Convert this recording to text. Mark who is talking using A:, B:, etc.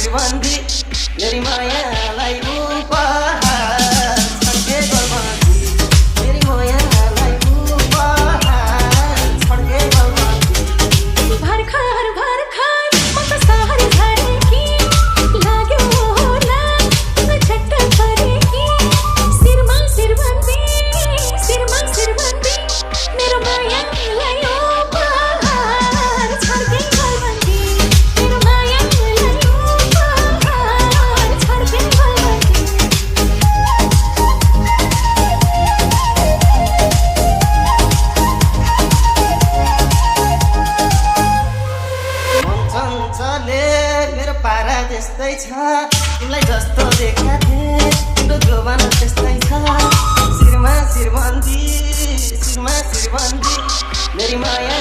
A: सिरबन्दी मेरी मायालाई उपहार छड्के गलबन्दी मेरी मायालाई उपहार छड्के गलबन्दी
B: भर्खर भर्खर म त सहर झरेकी लाग्यो होला झट्ट परेकी सिरमा सिरबन्दी मेरो मायालाई उपहार छड्के गलबन्दी मेरो मायालाई उपहार छड्के गलबन्दी
A: मन चञ्चले मेरो पारा त्यस्तै छ तिमीलाई जस्तो देखा थिएँ तिम्रो जोबान त्यस्तै छ सिरमा सिरबन्दी मेरी माया